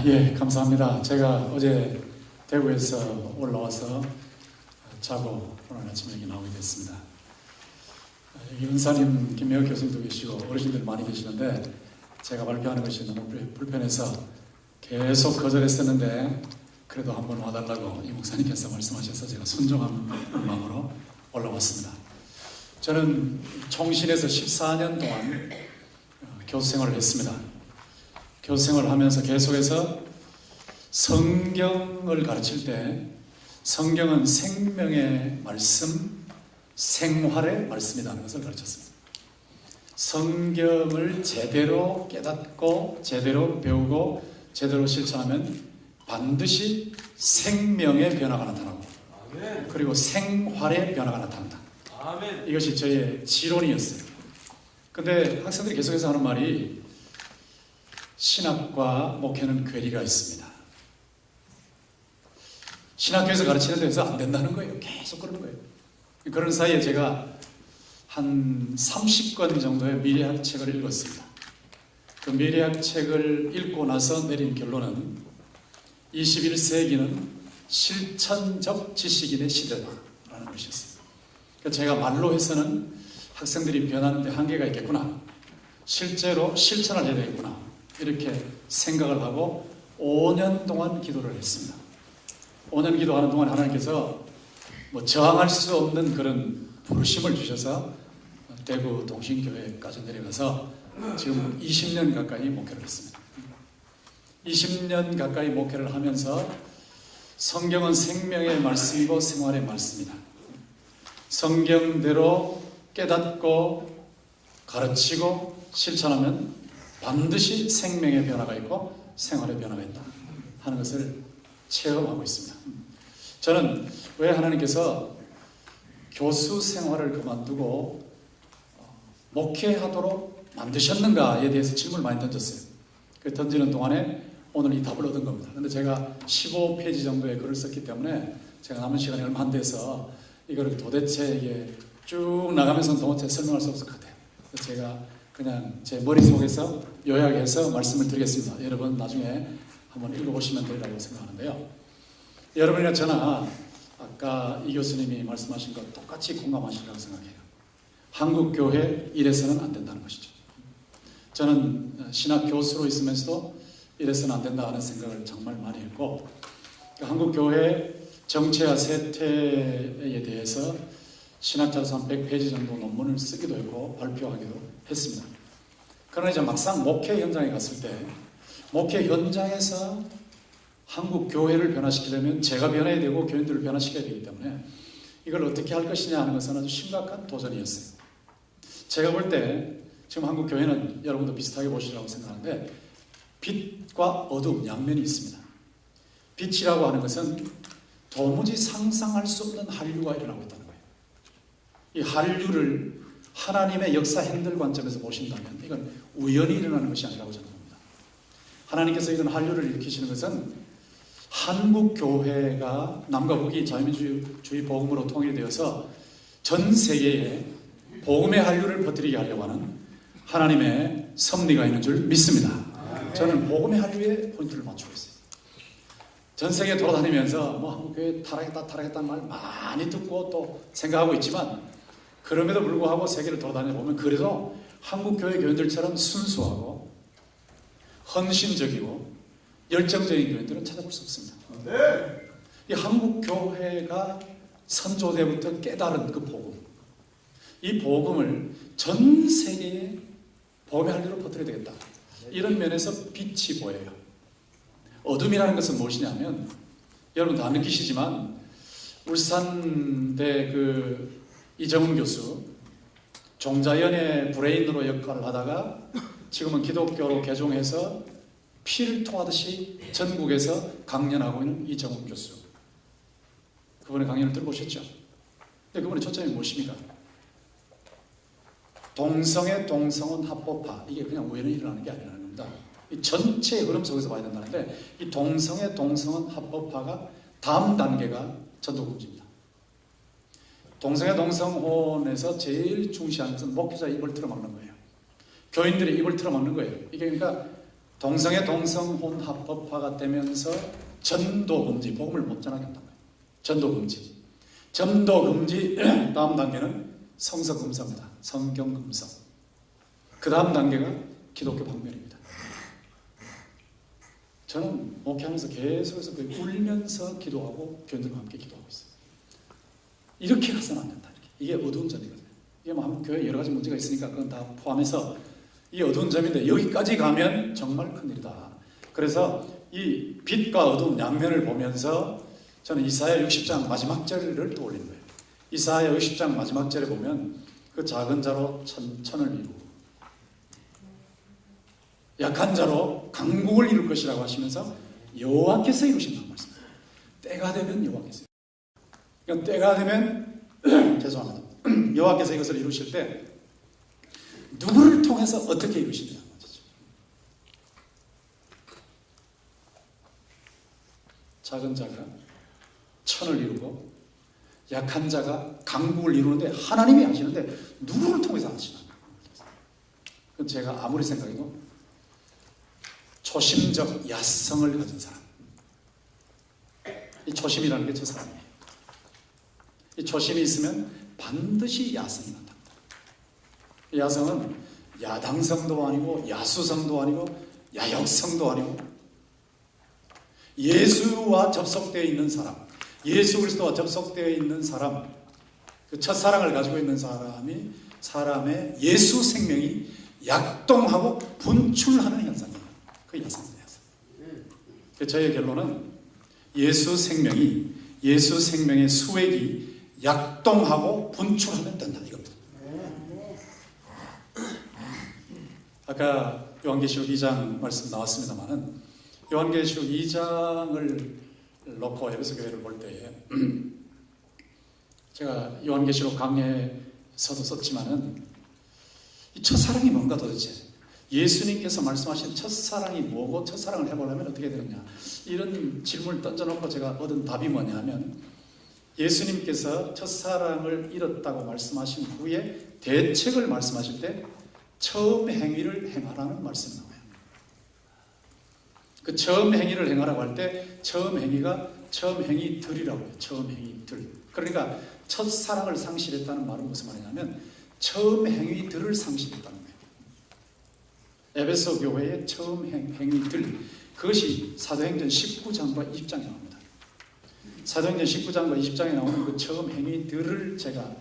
예, 감사합니다. 제가 어제 대구에서 올라와서 자고 오늘 아침 여기 나오게 됐습니다. 여기 은사님, 김명혁 교수님도 계시고 어르신들 많이 계시는데 제가 발표하는 것이 너무 불편해서 계속 거절했었는데 그래도 한번 와달라고 이 목사님께서 말씀하셔서 제가 순종한 마음으로 올라왔습니다. 저는 총신에서 14년 동안 교수 생활을 했습니다. 교수 생활을 하면서 계속해서 성경을 가르칠 때 성경은 생명의 말씀, 생활의 말씀이라는 것을 가르쳤습니다. 성경을 제대로 깨닫고 제대로 배우고 제대로 실천하면 반드시 생명의 변화가 나타나고 그리고 생활의 변화가 나타난다. 이것이 저의 지론이었어요. 근데 학생들이 계속해서 하는 말이 신학과 목회는 괴리가 있습니다. 신학교에서 가르치는 데서 안 된다는 거예요. 계속 그러는 거예요. 그런 사이에 제가 한 30권 정도의 미래학 책을 읽었습니다. 그 미래학 책을 읽고 나서 내린 결론은 21세기는 실천적 지식인의 시대다라는 것이었어요. 그러니까 제가 말로 해서는 학생들이 변하는 데 한계가 있겠구나. 실제로 실천을 해야 되겠구나. 이렇게 생각을 하고 5년 동안 기도를 했습니다. 5년 기도하는 동안 하나님께서 저항할 수 없는 그런 부르심을 주셔서 대구 동신교회까지 내려가서 지금 20년 가까이 목회를 했습니다. 20년 가까이 목회를 하면서 성경은 생명의 말씀이고 생활의 말씀이다. 성경대로 깨닫고 가르치고 실천하면 반드시 생명의 변화가 있고 생활의 변화가 있다 하는 것을 체험하고 있습니다. 저는 왜 하나님께서 교수 생활을 그만두고 목회하도록 만드셨는가에 대해서 질문을 많이 던졌어요. 그 던지는 동안에 오늘 이 답을 얻은 겁니다. 그런데 제가 15페이지 정도의 글을 썼기 때문에 제가 남은 시간이 얼마 안 돼서 이거를 도대체 이게 쭉 나가면서 도대체 설명할 수 없을 것 같아요. 그래서 제가 그냥 제 머릿속에서 요약해서 말씀을 드리겠습니다. 여러분 나중에 한번 읽어보시면 되리라고 생각하는데요. 여러분이나 저나 아까 이 교수님이 말씀하신 것 똑같이 공감하시리라고 생각해요. 한국교회 이래서는 안 된다는 것이죠. 저는 신학 교수로 있으면서도 이래서는 안 된다는 생각을 정말 많이 했고 한국교회 정체와 세태에 대해서 신학자로서 한 100페이지 정도 논문을 쓰기도 했고 발표하기도 했습니다. 그러나 이제 막상 목회 현장에 갔을 때 목회 현장에서 한국 교회를 변화시키려면 제가 변해야 되고 교인들을 변화시켜야 되기 때문에 이걸 어떻게 할 것이냐 하는 것은 아주 심각한 도전이었어요. 제가 볼 때 지금 한국 교회는 여러분도 비슷하게 보시라고 생각하는데 빛과 어둠 양면이 있습니다. 빛이라고 하는 것은 도무지 상상할 수 없는 한류가 일어나고 있다는 거예요. 이 한류를 하나님의 역사 핸들 관점에서 보신다면 이건 우연히 일어나는 것이 아니라고 저는 봅니다. 하나님께서 이런 한류를 일으키시는 것은 한국 교회가 남과 북이 자유민주주의 복음으로 통일되어서 전 세계에 복음의 한류를 퍼뜨리게 하려고 하는 하나님의 섭리가 있는 줄 믿습니다. 저는 복음의 한류에 포인트를 맞추고 있어요. 전 세계 돌아다니면서 한국교회 타락했다는 말 많이 듣고 또 생각하고 있지만 그럼에도 불구하고 세계를 돌아다녀 보면 그래도 한국교회 교인들처럼 순수하고 헌신적이고 열정적인 교인들은 찾아볼 수 없습니다. 이 한국교회가 선조대부터 깨달은 그 복음, 이 복음을 전 세계에 복음의 한류로 퍼뜨려야 되겠다. 이런 면에서 빛이 보여요. 어둠이라는 것은 무엇이냐면 여러분 다 느끼시지만 울산대 이정훈 교수 종자연의 브레인으로 역할을 하다가 지금은 기독교로 개종해서 피를 통하듯이 전국에서 강연하고 있는 이정훈 교수. 그분의 강연을 들어보셨죠? 근데 그분의 초점이 무엇입니까? 동성애 동성은 합법화. 이게 그냥 우연히 일어나는 게 아니라는 겁니다. 이 전체의 흐름 속에서 봐야 된다는데 이 동성애 동성은 합법화가 다음 단계가 전도금지입니다. 동성애 동성혼에서 제일 중시하는 것은 목회자 입을 틀어막는 거예요. 교인들의 입을 틀어막는 거예요. 이게 그러니까 동성애 동성혼합법화가 되면서 전도금지, 복음을 못 전하게 한단 말이에요. 전도금지. 전도금지 다음 단계는 성서금서입니다. 성경금서. 그 다음 단계가 기독교 방면입니다. 저는 목회하면서 계속해서 울면서 기도하고 교인들과 함께 기도하고 있어요. 이렇게 가서는 안 된다. 이게 어두운 점이거든요. 이게 뭐 교회에 여러 가지 문제가 있으니까 그건 다 포함해서 이 어두운 점인데 여기까지 가면 정말 큰일이다. 그래서 이 빛과 어두운 양면을 보면서 저는 이사야 60장 마지막 절을 떠올리는 거예요. 이사야 60장 마지막 절에 보면 그 작은 자로 천을 이루고 약한 자로 강국을 이룰 것이라고 하시면서 여호와께서 이루신다는 말씀입니다. 때가 되면 여호와께서. 그러니까 때가 되면 죄송합니다. 여호와께서 이것을 이루실 때 누구를 통해서 어떻게 이루시느냐는 거죠. 작은 자가 천을 이루고 약한 자가 강국을 이루는데 하나님이 하시는데 누구를 통해서 하시나? 그건 제가 아무리 생각해도 초심적 야성을 가진 사람. 이 초심이라는 게 저 사람이에요. 이 초심이 있으면 반드시 야성이 나타납니다. 이 야성은 야당성도 아니고 야수성도 아니고 야역성도 아니고 예수와 접속되어 있는 사람, 예수 그리스도와 접속되어 있는 사람, 그 첫사랑을 가지고 있는 사람이 사람의 예수 생명이 약동하고 분출하는 현상이에요. 그 야성입니다. 저의 결론은 예수 생명의 수액이 약동하고 분출하면 된다 이겁니다. 아까 요한계시록 2장 말씀 나왔습니다만은 요한계시록 2장을 놓고 에베소 교회를 볼 때에 제가 요한계시록 강해서도 썼지만은 이 첫사랑이 뭔가 도대체 예수님께서 말씀하신 첫사랑이 뭐고 첫사랑을 해보려면 어떻게 되느냐 이런 질문을 던져놓고 제가 얻은 답이 뭐냐 하면 예수님께서 첫사랑을 잃었다고 말씀하신 후에 대책을 말씀하실 때 처음 행위를 행하라는 말씀이 나와요. 그 처음 행위를 행하라고 할 때 처음 행위가 처음 행위들이라고 해요. 처음 행위들. 그러니까 첫사랑을 상실했다는 말은 무슨 말이냐면 처음 행위들을 상실했다는 거예요. 에베소 교회의 처음 행위들, 그것이 사도행전 19장과 20장에 나옵니다. 사도행전 19장과 20장에 나오는 그 처음 행위들을 제가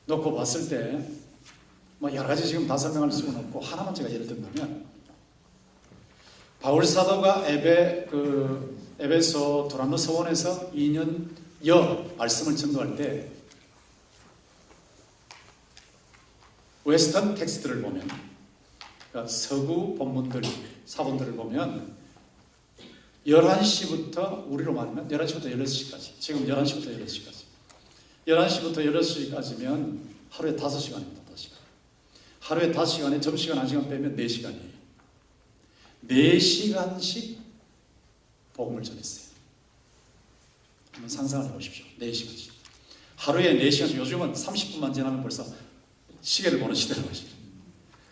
놓고 봤을 때 뭐 여러 가지 지금 다 설명할 수는 없고 하나만 제가 예를 든다면 바울 사도가 에베소 두란노 서원에서 2년여 말씀을 전도할 때 웨스턴 텍스트를 보면 그러니까 서구 본문들 사본들을 보면 11시부터 우리로 말하면 11시부터 16시까지 지금 11시부터 16시까지 11시부터 16시까지면 하루에 5시간입니다. 5시간. 하루에 5시간에 점심시간 1시간 빼면 4시간이에요. 4시간씩 복음을 전했어요. 한번 상상을 해보십시오. 4시간씩. 하루에 4시간씩. 요즘은 30분만 지나면 벌써 시계를 보는 시대라고 하시죠.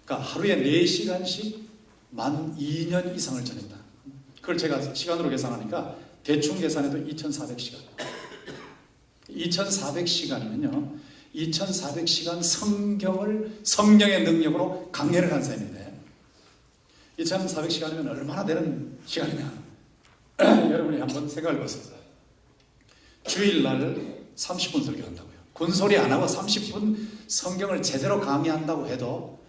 그러니까 하루에 4시간씩 12,000년 이상을 전했다. 그걸 제가 시간으로 계산하니까 대충 계산해도 2,400시간. 2,400시간이면요. 2,400시간 성령의 능력으로 강해를 한 셈인데 2,400시간이면 얼마나 되는 시간이냐. 여러분이 한번 생각해 보세요. 주일날 30분 설교한다고요. 군소리 안 하고 30분 성경을 제대로 강의한다고 해도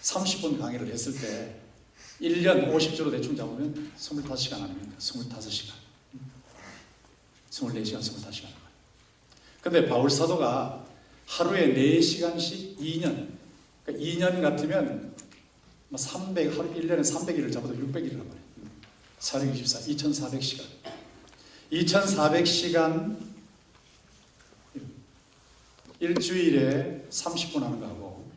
30분 강의를 했을 때 1년 50주로 대충 잡으면 25시간 아닙니까? 25시간. 24시간, 25시간. 근데 바울 사도가 하루에 4시간씩 2년. 그러니까 2년 같으면 1년에 300일을 잡아도 600일이란 말이에요. 464, 2,400시간. 2,400시간 일주일에 30분 하는 거하고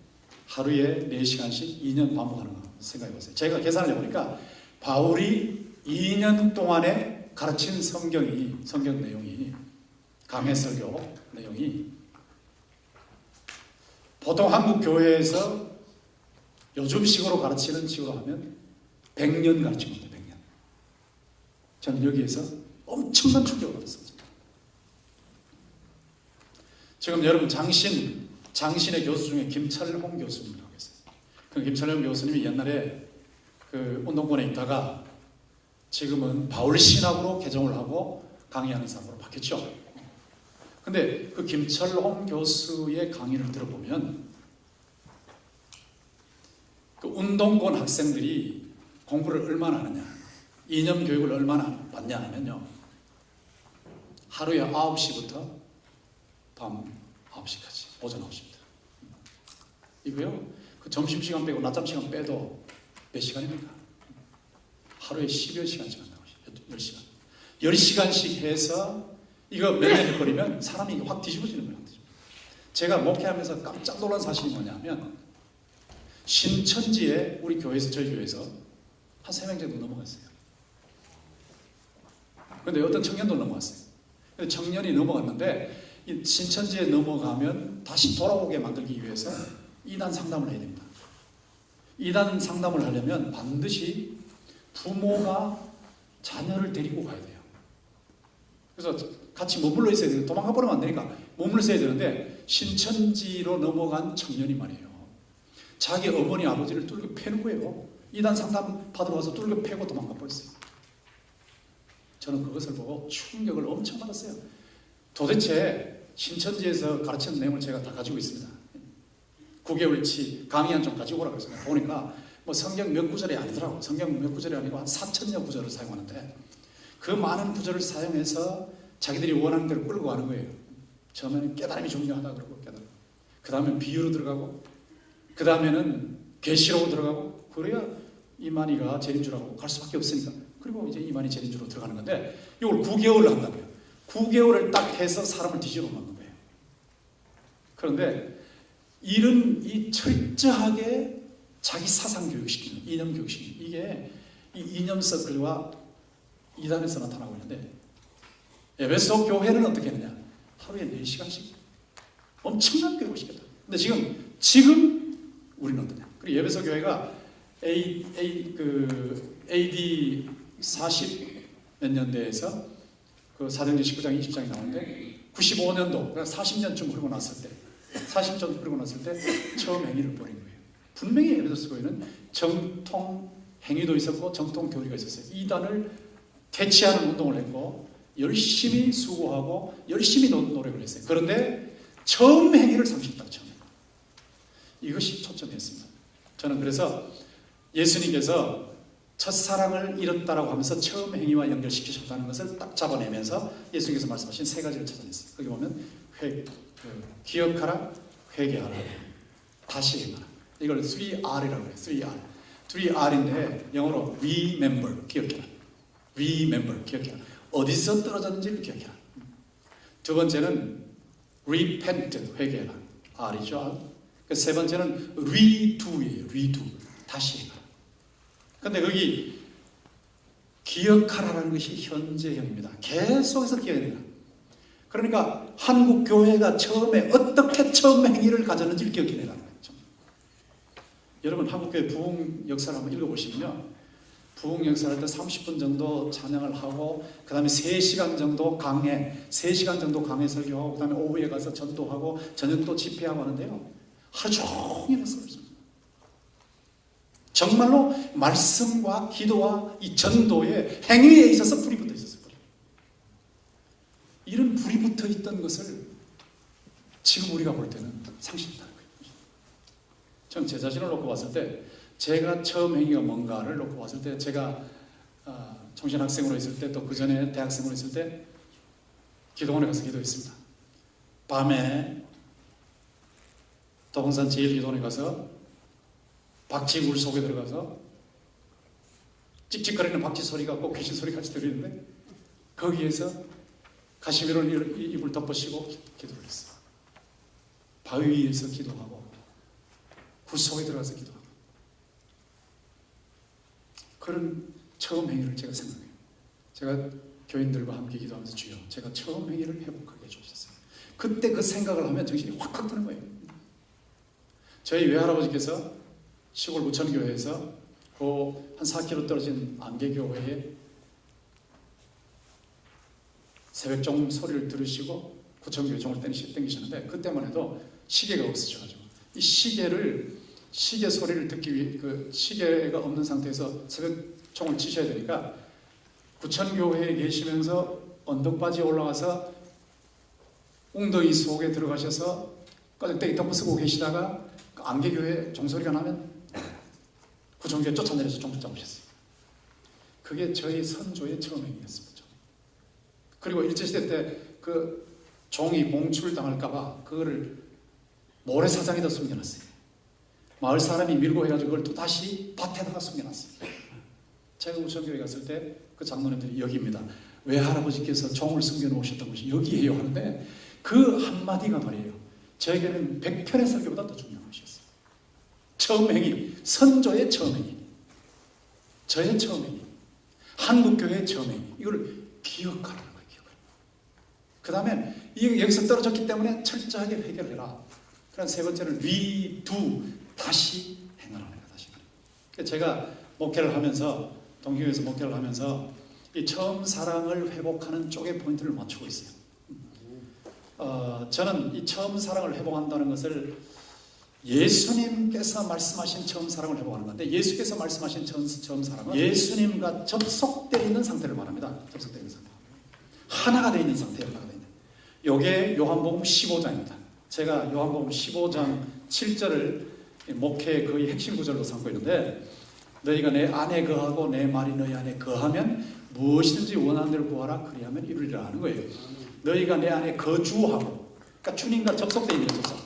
하루에 4시간씩 2년 반복하는 거 생각해 보세요. 제가 계산을 해보니까 바울이 2년 동안에 가르친 성경 내용이 강해설교 내용이 보통 한국 교회에서 요즘 식으로 가르치는 식으로 하면 100년 가르친 겁니다. 100년. 저는 여기에서 엄청난 충격을 받았습니다. 지금 여러분 장신의 교수 중에 김철홍 교수님이라고 있어요. 그 김철홍 교수님이 옛날에 그 운동권에 있다가 지금은 바울신학으로 개종을 하고 강의하는 사람으로 바뀌었죠. 근데 그 김철홍 교수의 강의를 들어보면 그 운동권 학생들이 공부를 얼마나 하느냐, 이념 교육을 얼마나 받냐 하면요, 하루에 9시부터 밤 9시까지, 오전 9시입니다. 이거요, 그 점심시간 빼고 낮잠 시간 빼도 몇 시간입니까? 하루에 10여 시간씩 한다고 하시죠. 10시간. 10시간씩 해서 이거 몇 년 해버리면 사람이 확 뒤집어지는 거예요. 제가 목회하면서 깜짝 놀란 사실이 뭐냐면, 신천지에 우리 교회에서, 저희 교회에서 한 3명 정도 넘어갔어요. 그런데 어떤 청년도 넘어갔어요. 근데 청년이 넘어갔는데 이 신천지에 넘어가면 다시 돌아오게 만들기 위해서 이단 상담을 해야 됩니다. 이단 상담을 하려면 반드시 부모가 자녀를 데리고 가야 돼요. 그래서 같이 머물러 있어야 돼요. 도망가 버리면 안 되니까 머물러 있어야 되는데, 신천지로 넘어간 청년이 말이에요, 자기 어머니 아버지를 뚫고 패는 거예요. 이단 상담 받으러 와서 뚫고 패고 도망가 버렸어요. 저는 그것을 보고 충격을 엄청 받았어요. 도대체 신천지에서 가르치는 내용을 제가 다 가지고 있습니다. 9개월치 강의 좀 가지고 오라고 해서 보니까 뭐 성경 몇 구절이 아니더라고. 성경 몇 구절이 아니고 한 4,000여 구절을 사용하는데, 그 많은 구절을 사용해서 자기들이 원하는 대로 끌고 가는 거예요. 처음에는 깨달음이 중요하다 그러고 깨달음, 그 다음에 비유로 들어가고, 그 다음에는 계시로 들어가고, 그래야 이만희가 재림주라고 갈 수밖에 없으니까, 그리고 이제 이만희 재림주로 들어가는 건데, 이걸 9개월을 한다고요. 9개월을 딱 해서 사람을 뒤집어 놓는 거예요. 그런데 이 철저하게 자기 사상 교육시키는, 이념 교육시키는, 이게 이 이념 서클과 이단에서 나타나고 있는데, 에베소 교회는 어떻게 했느냐? 하루에 4시간씩 엄청난 교육을 시켰다. 근데 지금 우리는 어떠냐? 그리고 에베소 교회가 AD 40 몇 년대에서 그 사도행전 19장 20장이 나오는데, 95년도, 그러니까 40년쯤 흐르고 났을 때 처음 행위를 벌인 거예요. 분명히 에베소 교회는 정통 행위도 있었고 정통 교리가 있었어요. 이단을 퇴치하는 운동을 했고 열심히 수고하고 열심히 노력을 했어요. 그런데 처음 행위를 상실했다고. 처음. 이것이 초점이었습니다. 저는 그래서 예수님께서 첫사랑을 잃었다라고 하면서 처음 행위와 연결시키셨다는 것을 딱 잡아내면서 예수님께서 말씀하신 3가지를 찾아냈어요. 거기 보면 기억하라, 회개하라, 다시 행하라. 이걸 3R이라고 해요. 3R. 3R인데 영어로 remember, 기억해라. remember, 기억해라. 어디서 떨어졌는지를 기억해라. 두 번째는 repent, 회개해라. R이죠. 세 번째는 redo예요. redo, 다시 해라. 근데 거기 기억하라는 것이 현재형입니다. 계속해서 기억해야 돼요. 그러니까 한국 교회가 처음에 어떻게 처음 행위를 가졌는지를 기억해내라는 거죠. 여러분 한국 교회 부흥 역사를 한번 읽어보시면요, 부흥 역사를 할 때 30분 정도 찬양을 하고, 그 다음에 3시간 정도 강해, 3시간 정도 강해 설교하고, 그 다음에 오후에 가서 전도하고, 저녁 또 집회하고 하는데요, 하루 종일 했어요. 정말로 말씀과 기도와 이 전도의 행위에 있어서 불이 붙어 있었어요. 이런 불이 붙어 있던 것을 지금 우리가 볼 때는 상실했다는 거예요. 저는 제 자신을 놓고 봤을 때, 제가 처음 행위가 뭔가를 놓고 봤을 때, 제가 청신학생으로 있을 때, 또 그 전에 대학생으로 있을 때 기도원에 가서 기도했습니다. 밤에 도봉산 제1기도원에 가서 박쥐 물 속에 들어가서 찍찍거리는 박쥐 소리가 꼭 귀신 소리 같이 들리는데, 거기에서 가시미로를 입을 덮으시고 기도를 했어요. 바위 위에서 기도하고 굴 속에 들어가서 기도하고, 그런 처음 행위를 제가 생각해요. 제가 교인들과 함께 기도하면서, 주여, 제가 처음 행위를 회복하게 해주셨어요. 그때 그 생각을 하면 정신이 확 드는 거예요. 저희 외할아버지께서 시골 부천교회에서 그 한 4km 떨어진 안개교회에 새벽종 소리를 들으시고 부천교회 종을 땡기시는데, 그때만 해도 시계가 없으셔가지고 이 시계 소리를 듣기 위해 그 시계가 없는 상태에서 새벽종을 치셔야 되니까 부천교회에 계시면서 언덕바지에 올라가서 웅덩이 속에 들어가셔서 까닭대기 덮고 쓰고 계시다가 그 안개교회 종소리가 나면 부천교회 쫓아내려서 종을 잡으셨어요. 그게 저희 선조의 처음 행위였습니다. 그리고 일제시대 때 그 종이 봉출당할까봐 그거를 모래사장에다 숨겨놨어요. 마을 사람이 밀고 해가지고 그걸 또 다시 밭에다가 숨겨놨어요. 제가 부천교회 갔을 때 그 장로님들이 여기입니다. 외할아버지께서 종을 숨겨놓으셨던 곳이 여기에요 하는데, 그 한마디가 말이에요. 저에게는 100편의 설교보다 더 중요한 것이었어요. 처음 행위, 선조의 처음 행위, 저의 처음 행위, 한국교회의 처음 행위, 이걸 기억하라는 거예요. 그 다음에 여기서 떨어졌기 때문에 철저하게 해결해라. 그런 세 번째는 리두, 다시 행하라는 거예요. 다시. 제가 목회를 하면서, 동교회에서 목회를 하면서 이 처음 사랑을 회복하는 쪽에 포인트를 맞추고 있어요. 저는 이 처음 사랑을 회복한다는 것을 예수님께서 말씀하신 처음 사랑을 회복하는 건데, 예수께서 말씀하신 처음 사랑은 예수님과 접속되어 있는 상태를 말합니다. 접속되어 있는 상태, 하나가 되어 있는 상태예요. 하나가 되어 있는. 이게 요한복음 15장입니다. 제가 요한복음 15장 7절을 목회의 거의 핵심 구절로 삼고 있는데, 너희가 내 안에 거하고 내 말이 너희 안에 거하면 무엇이든지 원하는 대로 구하라, 그리하면 이루리라 하는 거예요. 너희가 내 안에 거주하고, 그러니까 주님과 접속되어 있는 거죠.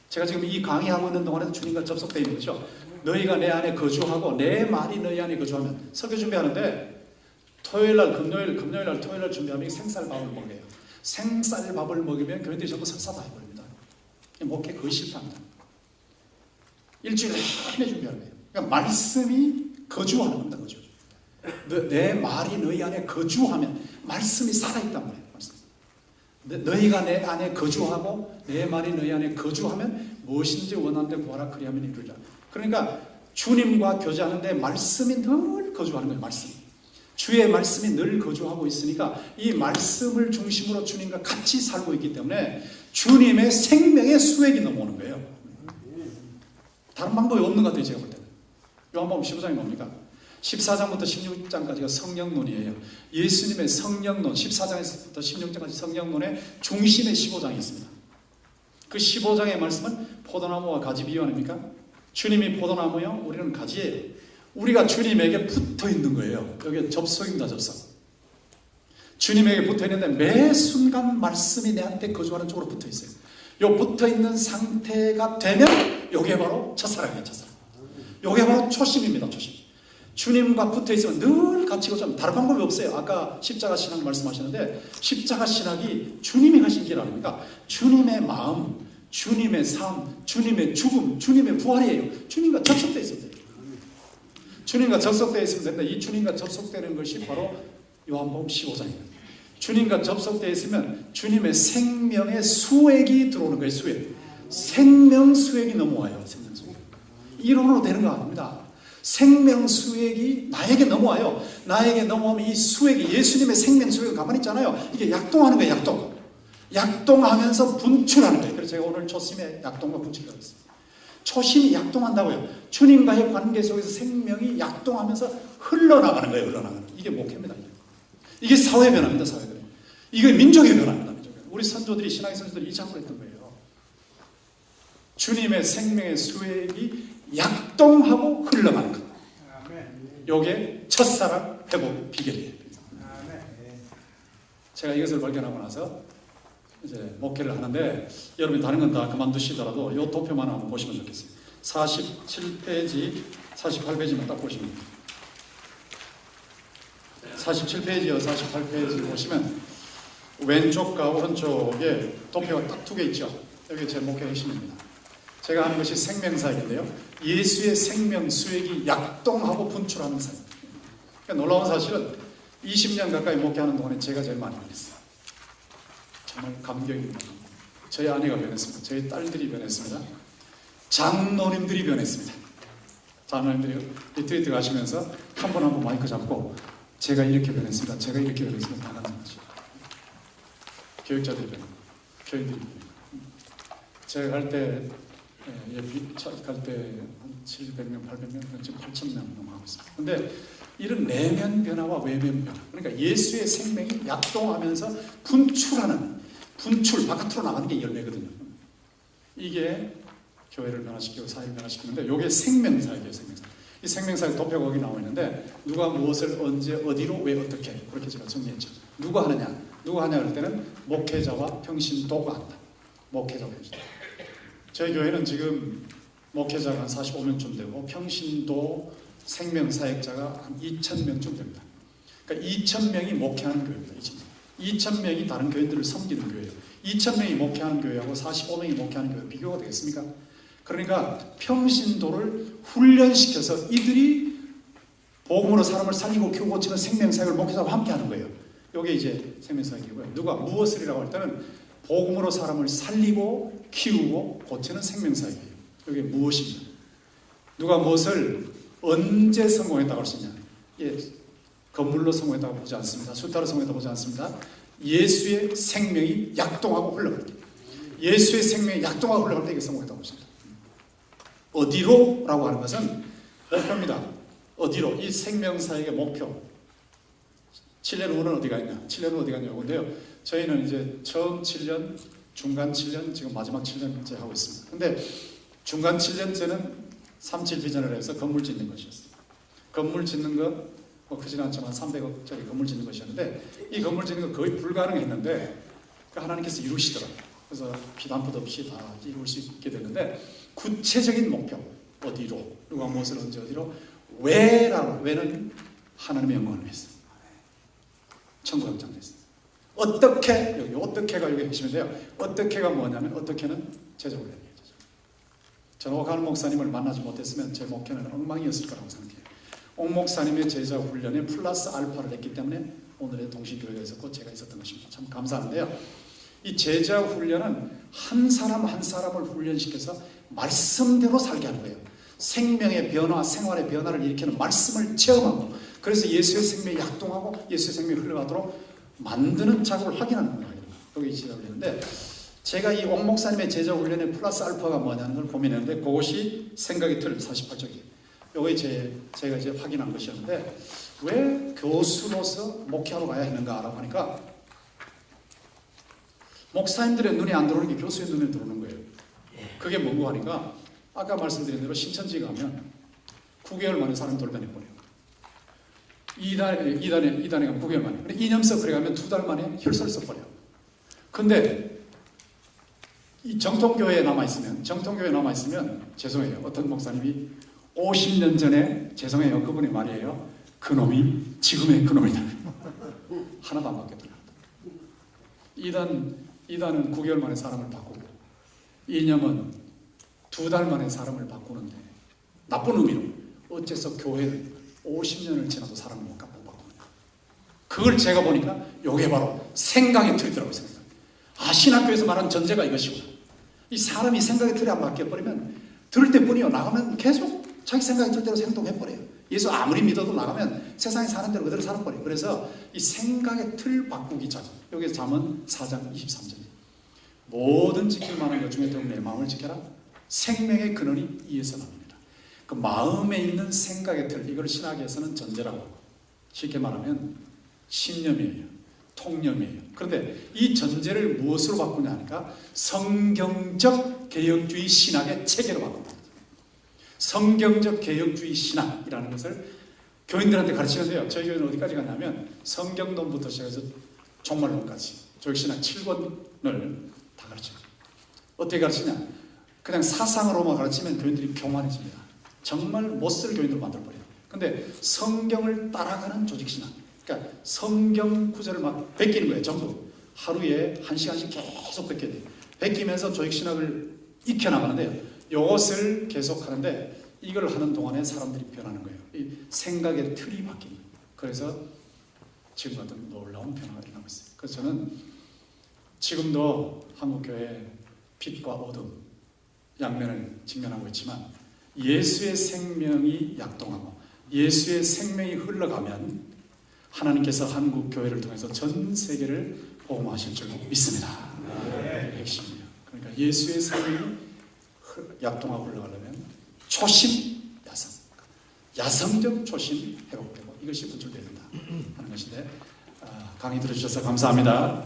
제가 지금 이 강의하고 있는 동안에도 주님과 접속되어 있는 거죠. 너희가 내 안에 거주하고 내 말이 너희 안에 거주하면. 설교 준비하는데 토요일날, 금요일날, 토요일날 준비하면 생쌀밥을 먹어요. 생쌀밥을 먹으면 교인들이 전부 설사 다 해버립니다. 목회 거의 실패합니다. 일주일 내내 준비하는 거예요. 그러니까 말씀이 거주하는 겁니다. 거주. 내 말이 너희 안에 거주하면, 말씀이 살아있단 말이에요. 너희가 내 안에 거주하고 내 말이 너희 안에 거주하면 무엇인지 원하는 데 구하라, 그리하면 이루리라. 그러니까 주님과 교제하는데 말씀이 늘 거주하는 거예요. 말씀이. 주의 말씀이 늘 거주하고 있으니까 이 말씀을 중심으로 주님과 같이 살고 있기 때문에 주님의 생명의 수액이 넘어오는 거예요. 다른 방법이 없는 것 같아요. 제가 볼 때는. 요한복음 15장이 뭡니까? 14장부터 16장까지가 성령론이에요. 예수님의 성령론, 14장에서부터 16장까지 성령론의 중심의 15장이 있습니다. 그 15장의 말씀은 포도나무와 가지 비유 아닙니까? 주님이 포도나무요, 우리는 가지예요. 우리가 주님에게 붙어 있는 거예요. 여기 접속입니다. 접속. 주님에게 붙어 있는데 매 순간 말씀이 내한테 거주하는 쪽으로 붙어 있어요. 요 붙어 있는 상태가 되면 요게 바로 첫사랑이에요. 첫사랑. 요게 바로 초심입니다. 초심. 주님과 붙어 있으면 늘 같이 거주하면 다른 방법이 없어요. 아까 십자가 신학 말씀하셨는데, 십자가 신학이 주님이 하신 길 아닙니까? 주님의 마음, 주님의 삶, 주님의 죽음, 주님의 부활이에요. 주님과 접속되어 있으면 돼요. 주님과 접속되어 있으면 된다. 이 주님과 접속되는 것이 바로 요한복음 15장입니다. 주님과 접속되어 있으면 주님의 생명의 수액이 들어오는 거예요. 수액. 생명 수액이 넘어와요. 생명 수액. 이론으로 되는 거 아닙니다. 생명 수액이 나에게 넘어와요. 나에게 넘어오면 이 수액이, 예수님의 생명 수액이 가만히 있잖아요. 이게 약동하는 거예요. 약동. 약동하면서 분출하는 거예요. 그래서 제가 오늘 초심에 약동과 분출을 하겠습니다. 초심이 약동한다고요. 주님과의 관계 속에서 생명이 약동하면서 흘러나가는 거예요. 흘러나가는. 이게 목회입니다. 이게 사회 변화입니다. 사회 변화. 이게 민족의 변화입니다. 민족의 변화. 우리 선조들이, 신앙의 선조들이 이 작업을 했던 거예요. 주님의 생명의 수액이 약동하고 흘러가는 것. 요게 첫사랑 회복 비결이에요. 제가 이것을 발견하고 나서 이제 목회를 하는데, 여러분이 다른 건 다 그만두시더라도 요 도표만 한번 보시면 좋겠어요. 47페이지, 48페이지만 딱 보시면 돼요. 47페이지와 48페이지를 보시면 왼쪽과 오른쪽에 도표가 딱 두 개 있죠. 여기 제 목회 핵심입니다. 제가 하는 것이 생명사역인데요. 예수의 생명 수액이 약동하고 분출하는 사역. 그러니까 놀라운 사실은 20년 가까이 목회하는 동안에 제가 제일 많이 변했어요. 정말 감격입니다. 저희 아내가 변했습니다. 저희 딸들이 변했습니다. 장로님들이 변했습니다. 장로님들이 리트리트 가시면서 한 분 한 분 마이크 잡고 제가 이렇게 변했습니다. 제가 이렇게 변했습니다. 다 가는 거죠. 교육자들이 변하고 교인들이 변하고. 제가 갈 때 갈 때 한 700명, 800명, 지금 8,000명 넘어가고 있습니다. 근데 이런 내면 변화와 외면 변화, 그러니까 예수의 생명이 약동하면서 분출, 바깥으로 나가는 게 열매거든요. 이게 교회를 변화시키고 사회를 변화시키는데 이게 생명사역이에요. 생명사역. 이 생명사역 도표가 여기 나와 있는데 누가 무엇을 언제 어디로 왜 어떻게 그렇게 제가 정리했죠. 누가 하느냐 할 때는 목회자와 평신도가 한다. 목회자와 평신도. 저희 교회는 지금 목회자가 한 45명쯤 되고 평신도 생명사역자가 한 2,000명쯤 됩니다. 그러니까 2,000명이 목회하는 교회입니다. 2,000명이 다른 교인들을 섬기는 교회예요. 2,000명이 목회하는 교회하고 45명이 목회하는 교회 비교가 되겠습니까? 그러니까 평신도를 훈련시켜서 이들이 복음으로 사람을 살리고 키우고 고치는 생명사역을 목회자와 함께 하는 거예요. 이게 이제 생명사역이고요. 누가 무엇을이라고 할 때는 복음으로 사람을 살리고 키우고 고치는 생명사역이에요. 이게 무엇입니다. 누가 무엇을 언제 성공했다고 할 수 있냐. 예, 건물로 성공했다고 보지 않습니다. 숫자로 성공했다고 보지 않습니다. 예수의 생명이 약동하고 흘러갈 때, 예수의 생명이 약동하고 흘러갈 때 이게 성공했다고 보십니다. 어디로? 라고 하는 것은 목표입니다. 어디로? 이 생명사역의 목표. 7년 후는 어디가 있냐? 7년 후 어디가 있냐고. 근데요, 저희는 이제 처음 7년, 중간 7년, 지금 마지막 7년째 하고 있습니다. 근데 중간 7년째는 3.7 비전을 해서 건물 짓는 것이었어요. 건물 짓는 거, 크지는 않지만 300억짜리 건물 짓는 것이었는데, 이 건물 짓는 거 거의 불가능했는데, 하나님께서 이루시더라고요. 그래서 피단포도 없이 다 이룰 수 있게 됐는데, 구체적인 목표, 어디로, 누가 무엇을 언제 어디로, 왜라고, 왜는 하나님의 영광을 위해서. 천국 확장됐어요. 어떻게, 여기 어떻게가 여기 보시면 돼요. 어떻게가 뭐냐면, 어떻게는 제자훈련. 저는 옥하는 목사님을 만나지 못했으면 제 목회는 엉망이었을 거라고 생각해요. 옥 목사님의 제자 훈련에 플러스 알파를 했기 때문에 오늘의 동시교회가 있었고 제가 있었던 것입니다. 참 감사한데요. 이 제자 훈련은 한 사람 한 사람을 훈련시켜서 말씀대로 살게 하는 거예요. 생명의 변화, 생활의 변화를 일으키는 말씀을 체험하고, 그래서 예수의 생명이 약동하고 예수의 생명이 흘러가도록 만드는 작업을 확인하는 거예요. 여기 제자 훈련인데, 제가 이 옥 목사님의 제자 훈련의 플러스 알파가 뭐냐는 걸 고민했는데, 그것이 생각의 틀 48쪽이에요. 이게 제가 이제 확인한 것이었는데, 왜 교수로서 목회하러 가야 했는가라고 하니까, 목사님들의 눈에 안 들어오는 게 교수의 눈에 들어오는 거예요. 그게 뭔고 하니까, 아까 말씀드린 대로 신천지 가면 9개월 만에 사람 돌변해버려요. 이단에 가면 9개월 만에. 이념석 그래 가면 2달 만에 혈서를 써버려요. 근데 이 정통교회에 남아있으면 죄송해요. 어떤 목사님이 50년 전에, 죄송해요. 그분의 말이에요. 그놈이 지금의 그놈이다. 하나도 안 바뀌었더라. 이단은 9개월 만에 사람을 바꾸고, 이념은 2달 만에 사람을 바꾸는데, 나쁜 의미로 어째서 교회는 50년을 지나도 사람을 못 바꾸는가. 그걸 제가 보니까 이게 바로 생각의 틀이더라고요. 생각. 신학교에서 말하는 전제가 이것이구나. 이 사람이 생각의 틀이 안 바뀌어버리면 들을 때뿐이요, 나가면 계속 자기 생각의 틀대로 행동해버려요. 예수 아무리 믿어도 나가면 세상에 사는 대로 그대로 살아버려요. 그래서 이 생각의 틀 바꾸기 작업, 여기서 잠언 4장 23절입니다. 모든 지킬 만한 것 중에 내 마음을 지켜라. 생명의 근원이 이에서 납니다. 그 마음에 있는 생각의 틀, 이걸 신학에서는 전제라고 하고, 쉽게 말하면 신념이에요. 통념이에요. 그런데 이 전제를 무엇으로 바꾸냐 하니까 성경적 개혁주의 신학의 체계로 바꿉니다. 성경적 개혁주의 신학이라는 것을 교인들한테 가르치면 돼요. 저희 교회는 어디까지 갔냐면 성경론부터 시작해서 종말론까지 조직신학 7권을 다 가르쳐요. 어떻게 가르치냐? 그냥 사상으로만 가르치면 교인들이 교만해집니다. 정말 못쓸 교인으로 만들어버려요. 근데 성경을 따라가는 조직신학, 그러니까 성경 구절을 막 베끼는 거예요. 전부 하루에 1시간씩 계속 베껴야 돼요. 베끼면서 조직신학을 익혀나가는데요, 이것을 계속 하는데, 이걸 하는 동안에 사람들이 변하는 거예요. 이 생각의 틀이 바뀝니다. 그래서 지금 같은 놀라운 변화가 일어나고 있어요. 그래서 저는 지금도 한국교회 빛과 어둠 양면을 직면하고 있지만, 예수의 생명이 약동하고 예수의 생명이 흘러가면 하나님께서 한국 교회를 통해서 전 세계를 복음하실 줄 믿습니다. 그게 핵심이에요. 그러니까 예수의 생명이 약동하고 흘러가려면 초심 야성, 야성적 초심 회복되고 이것이 분출되어야 된다 하는 것인데 강의 들어주셔서 감사합니다.